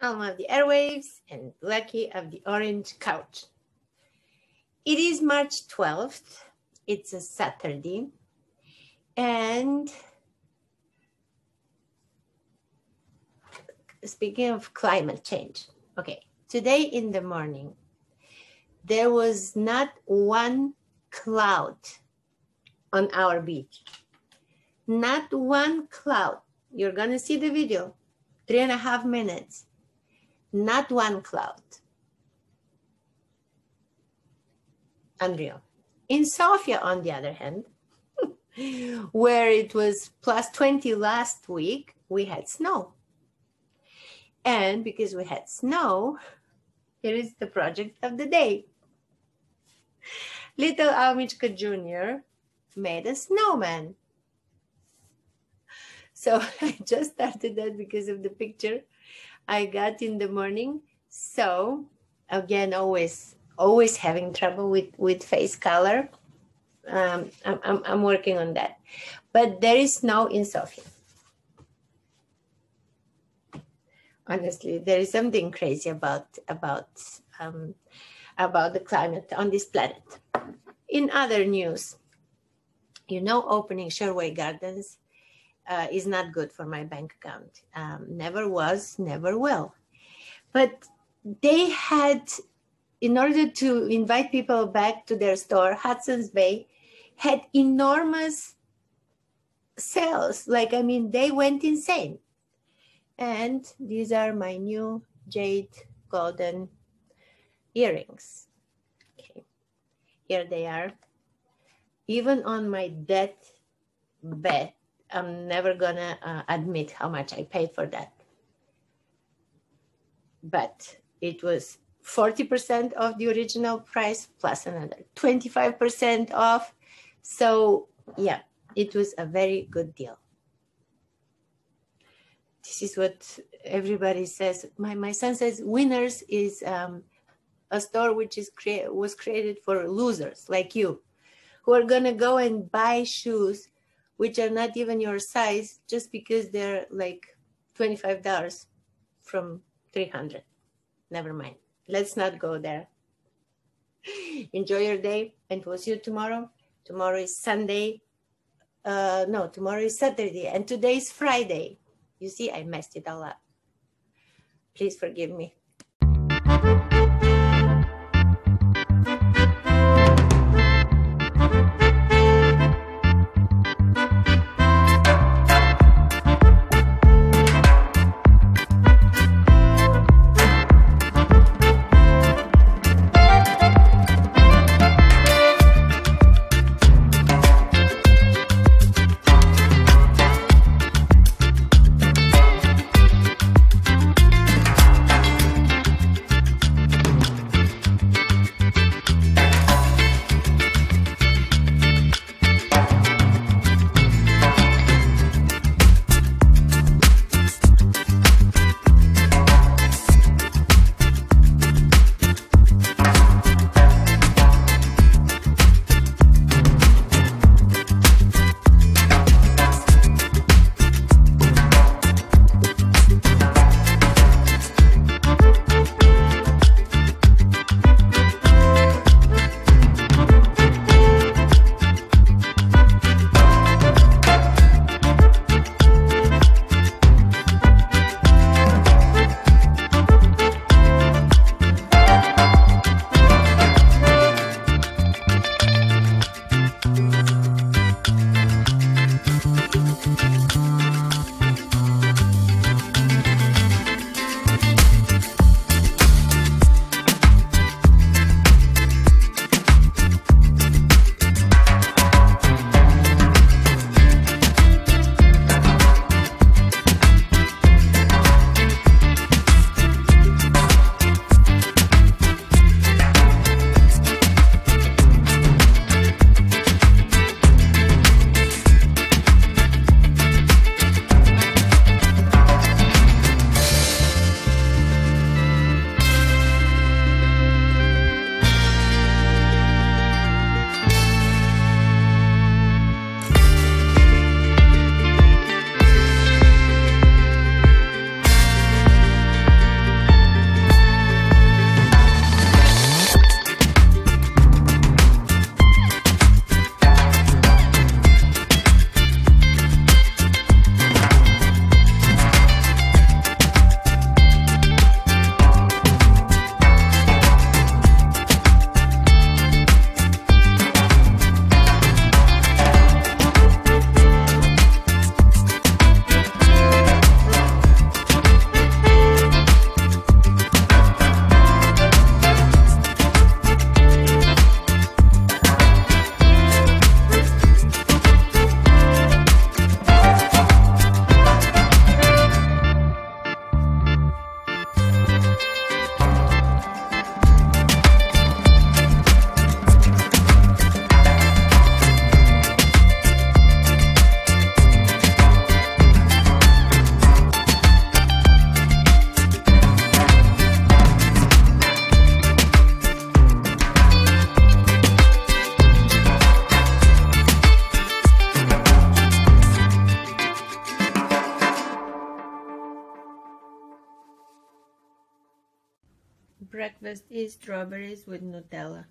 Alma of the Airwaves and Lucky of the Orange Couch. It is March 12th. It's a Saturday. And speaking of climate change, okay, today in the morning, there was not one cloud on our beach. Not one cloud. You're going to see the video, 3.5 minutes. Not one cloud. Unreal. In Sofia, on the other hand, where it was plus 20 last week, we had snow. And because we had snow, here is the project of the day. Little Almichka Jr. made a snowman. So I just started that because of the picture I got in the morning. So again, always having trouble with face color. I'm working on that. But there is snow in Sofia. Honestly, there is something crazy about the climate on this planet. In other news, opening Sherway Gardens is not good for my bank account. Never was, never will. But they had, in order to invite people back to their store, Hudson's Bay had enormous sales. They went insane. And these are my new jade golden earrings. Okay, here they are. Even on my deathbed, I'm never gonna admit how much I paid for that. But it was 40% of the original price plus another 25% off. So yeah, it was a very good deal. This is what everybody says. My son says Winners is a store which was created for losers like you, who are gonna go and buy shoes which are not even your size just because they're like $25 from $300. Never mind. Let's not go there. Enjoy your day, and we'll see you tomorrow. Tomorrow is Sunday. No, tomorrow is Saturday, and today is Friday. You see, I messed it all up. Please forgive me. Breakfast is strawberries with Nutella.